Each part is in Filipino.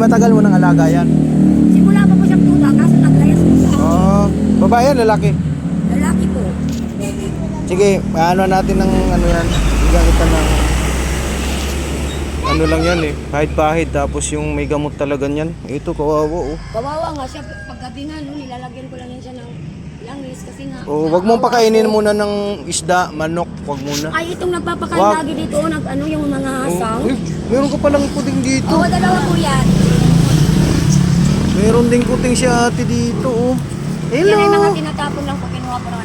matagal mo nang alaga yan? Simula pa po siyang tuta, kaso naglayas po sa Babae yan, lalaki? lalaki po. Sige, ano natin ng ano yan. Bigyan kita ng ano lang yan eh. Pahid-pahid. Tapos yung may gamot talaga yan. Ito, kawawa oh. Kawawa nga siya, paggabi nga no, nilalagyan ko lang yan siya ng langis kasi nga. Oh, wag mong pakainin muna ng isda, manok, wag muna. Ay, itong nagpapakain Wag. lagi dito, ano yung mga hasang. Uy, meron ka palang puting dito. Oo, dalawa po yan. Meron ding kuting si ate dito oh. Yan ay mga Hello. tinatapon lang po, kinuha po naman.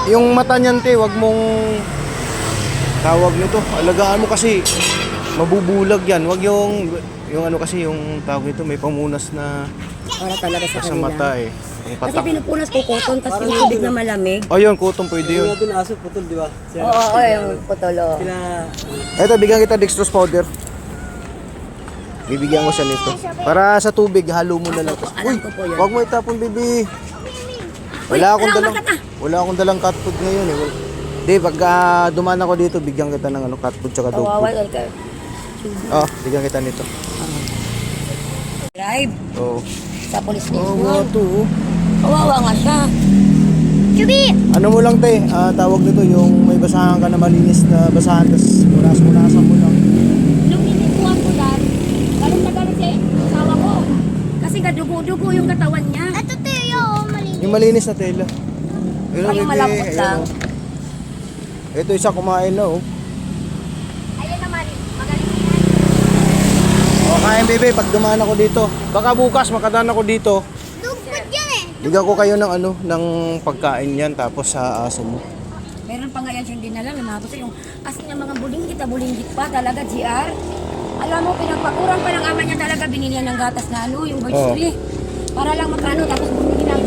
Yung mata niyan te, wag mong tawag nito. Alagaan mo kasi mabubulag yan. Wag yung ano kasi yung tawag nito may pamunas na Para talaga sa sa kanila. mata eh. Yung Kasi patak. pinupunas ko cotton, tapos yung tubig na malamig. Oh, yun, kutong pwede yun. Yung natin aso putol, di ba? Oo, yung putolo. Sila, Eto, bigyan kita dextrose powder. Bibigyan ko siya nito. Para sa tubig, halo mo na lang. Alam ko po yun. Wag mo itapon, baby. Wala akong dalang cat food ngayon eh. Di, pag dumaan ako dito, bigyan kita ng ano, cat food tsaka dog Kawawa food. ka. Oh, bigyan kita nito. Live Oh. sa police Oh, station. mga to. Kawawa nga siya. Chubi! Ano mo lang te, tawag nito yung may basahan ka na malinis na basahan, tapos munas-munasan mo lang. Nung nilikuhan ko dad, galit na galit siya asawa ko. Kasi dugo-dugo yung katawan niya. Ito tayo, malinis. Yung malinis na tela. Ayun, Ay, yung baby, malambot ayun, lang. oh. Ito isa kumain na oh. Ayun naman, magaling yan. O, kain bebe, pag dumaan ako dito. Baka bukas makadaan ako dito. Dugpot yan eh. Bigyan ko kayo ng ano, ng pagkain yan tapos sa aso mo. Meron pa nga yan siyang dinala, lumabas yung kasi ng mga bulinggit pa talaga, GR. Alam mo, pinagpakurang pa ng ama niya talaga, binili yan ng gatas na ano, yung virtually. Para lang makano, tapos bumili ng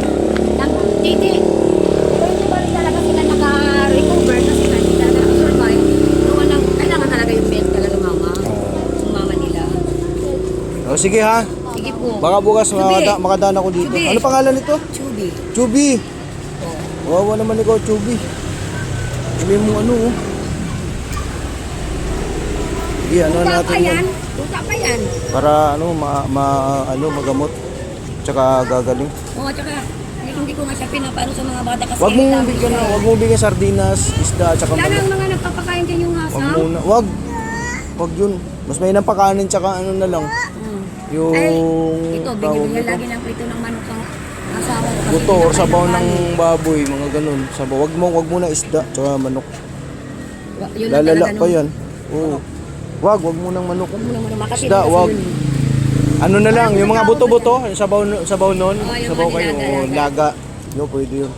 titi. Pero hindi ba rin talaga sila naka-recover kasi hindi talaga survive. Kailangan talaga yung bed talaga mama. Yung mama nila. O sige ha, Sige po. baka bukas Chubi. makadaan ako dito. Chubi. Ano pangalan nito? Chubi. Chubi. Wawa naman ikaw, Chubi. Sabi mo ano oh. Sige, ano Tuta pa natin yan. yan. Tuta pa yan. Para ano, magamot. Tsaka gagaling. Oo, tsaka hindi ko nga siya pinapano sa mga bata kasi Wag mong dami bigyan siya. wag mong bigyan sardinas, isda, tsaka Yan manok. ang mga nagpapakain dyan yung Wag asaw. muna. Wag yun. Mas may nang pakanin tsaka ano na lang. Yung Ay, ito, tawag binibigyan nito, lagi ng prito ng manok ng asawa ko. kasi buto or pinakain sabaw ng ng kanin. baboy, mga ganun. Sabaw. Wag mo na isda tsaka manok. Yun lang Lalala talaga pa nung- yan. Oo. Wag mo nang manok. Huwag mo naman makatid. Isda, kasi wag. yun. Ano na lang, yung mga buto-buto, yung sabaw noon, Oh, yung sabaw mga kayo, nilaga, laga. Yo, pwede yun.